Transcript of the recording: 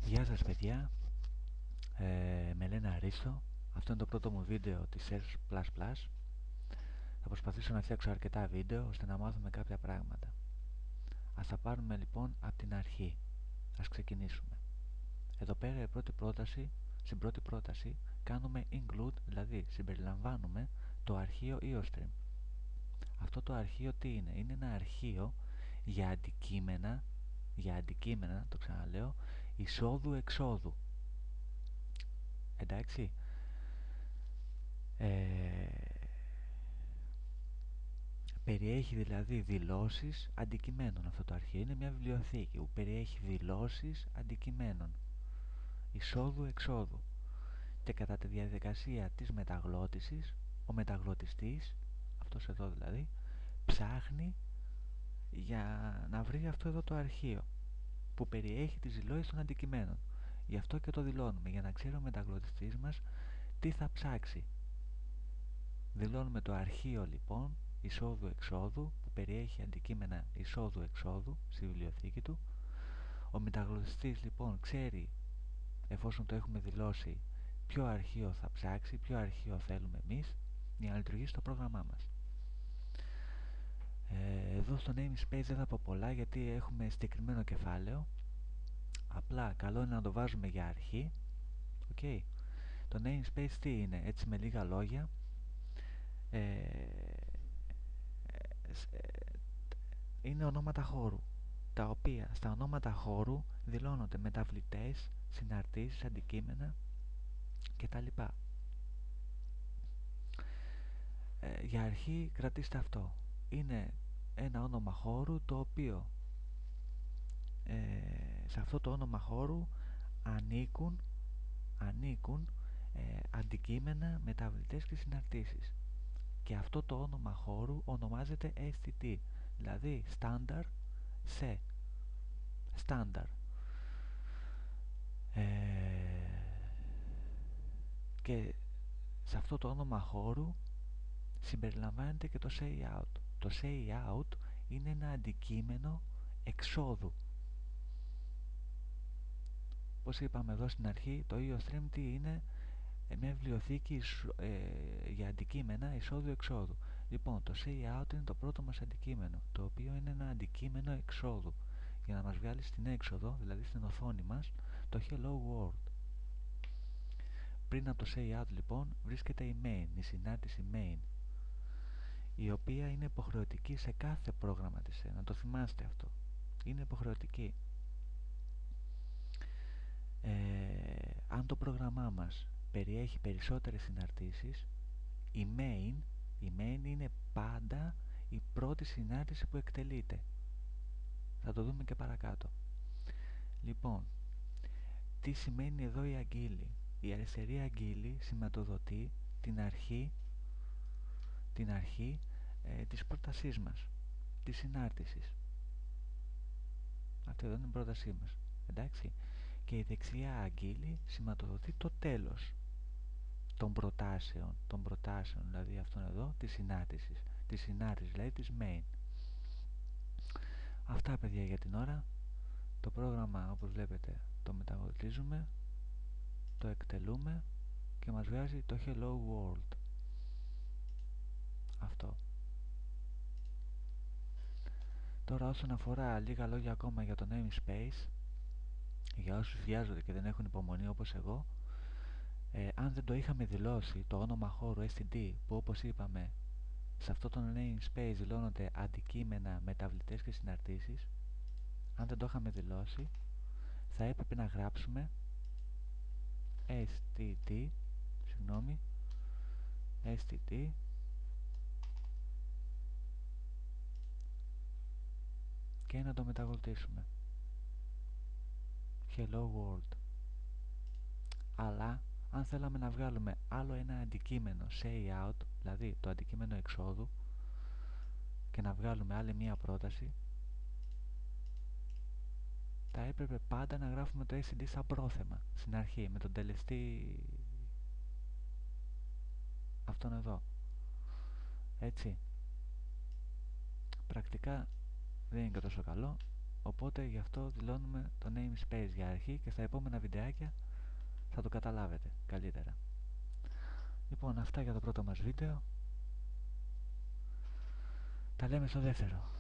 Γεια σας παιδιά, με λένε Αρίστο. Αυτό είναι το πρώτο μου βίντεο της Search++. Θα προσπαθήσω να φτιάξω αρκετά βίντεο ώστε να μάθουμε κάποια πράγματα. Ας τα πάρουμε λοιπόν από την αρχή. Ας ξεκινήσουμε. Εδώ πέρα στην πρώτη πρόταση κάνουμε include, δηλαδή συμπεριλαμβάνουμε το αρχείο EOStream. Αυτό το αρχείο τι είναι? Είναι ένα αρχείο για αντικείμενα, το ξαναλέω, εισόδου-εξόδου. Εντάξει. Περιέχει δηλαδή δηλώσεις αντικειμένων. Αυτό το αρχείο είναι μια βιβλιοθήκη που περιέχει δηλώσεις αντικειμένων εισόδου-εξόδου, και κατά τη διαδικασία της μεταγλώτησης ο μεταγλωτιστής, αυτός εδώ δηλαδή, ψάχνει για να βρει αυτό εδώ το αρχείο που περιέχει τις δηλώσεις των αντικειμένων. Γι' αυτό και το δηλώνουμε, για να ξέρει ο μεταγλωτιστής μας τι θα ψάξει. Δηλώνουμε το αρχείο λοιπόν εισόδου-εξόδου που περιέχει αντικείμενα εισόδου-εξόδου στη βιβλιοθήκη του. Ο μεταγλωτιστής λοιπόν ξέρει, εφόσον το έχουμε δηλώσει, ποιο αρχείο θα ψάξει, ποιο αρχείο θέλουμε εμείς για να λειτουργήσει το πρόγραμμά μας. Εδώ στο namespace δεν θα πω πολλά γιατί έχουμε συγκεκριμένο κεφάλαιο. Απλά καλό είναι να το βάζουμε για αρχή. Okay. Το namespace τι είναι? Έτσι με λίγα λόγια, είναι ονόματα χώρου, τα οποία στα ονόματα χώρου δηλώνονται μεταβλητές, συναρτήσεις, αντικείμενα κτλ. Για αρχή κρατήστε αυτό. Είναι ένα όνομα χώρου το οποίο σε αυτό το όνομα χώρου ανήκουν αντικείμενα, μεταβλητές και συναρτήσεις. Και αυτό το όνομα χώρου ονομάζεται STT, δηλαδή Standard σε Standard. Και σε αυτό το όνομα χώρου συμπεριλαμβάνεται και το say out. Το say out είναι ένα αντικείμενο εξόδου. Όπως είπαμε εδώ στην αρχή, το EOStream τι είναι? Μια βιβλιοθήκη για αντικείμενα εισόδου-εξόδου. Λοιπόν, το say out είναι το πρώτο μας αντικείμενο, το οποίο είναι ένα αντικείμενο εξόδου, για να μας βγάλει στην έξοδο, δηλαδή στην οθόνη μας, το hello world. Πριν από το say out λοιπόν βρίσκεται η main, η συνάρτηση main, η οποία είναι υποχρεωτική σε κάθε πρόγραμμα της. Να το θυμάστε αυτό, είναι υποχρεωτική. Αν το πρόγραμμά μας περιέχει περισσότερες συναρτήσεις, η main είναι πάντα η πρώτη συνάρτηση που εκτελείται. Θα το δούμε και παρακάτω. Λοιπόν, τι σημαίνει εδώ η αγγείλη? Η αριστερή αγγείλη σηματοδοτεί την αρχή της πρότασής μας, της συνάρτησης. Αυτή εδώ είναι η πρότασή μας, εντάξει. Και η δεξιά αγγείλη σηματοδοτεί το τέλος των προτάσεων, δηλαδή αυτόν εδώ της συνάρτησης, δηλαδή της main. Αυτά παιδιά για την ώρα. Το πρόγραμμα, όπως βλέπετε, το μεταγλωτίζουμε, το εκτελούμε και μας βγάζει το hello world. Αυτό. Τώρα όσον αφορά λίγα λόγια ακόμα για το namespace, για όσους βιάζονται και δεν έχουν υπομονή όπως εγώ, αν δεν το είχαμε δηλώσει το όνομα χώρου STD, που όπως είπαμε σε αυτό το namespace δηλώνονται αντικείμενα, μεταβλητές και συναρτήσεις, αν δεν το είχαμε δηλώσει θα έπρεπε να γράψουμε STD και να το μεταγλωτίσουμε hello world. Αλλά αν θέλαμε να βγάλουμε άλλο ένα αντικείμενο say out, δηλαδή το αντικείμενο εξόδου, και να βγάλουμε άλλη μία πρόταση, θα έπρεπε πάντα να γράφουμε το STD σαν πρόθεμα στην αρχή, με τον τελεστή αυτόν εδώ, έτσι. Πρακτικά δεν είναι και τόσο καλό, οπότε γι' αυτό δηλώνουμε το namespace για αρχή και στα επόμενα βιντεάκια θα το καταλάβετε καλύτερα. Λοιπόν, αυτά για το πρώτο μας βίντεο. Τα λέμε στο δεύτερο.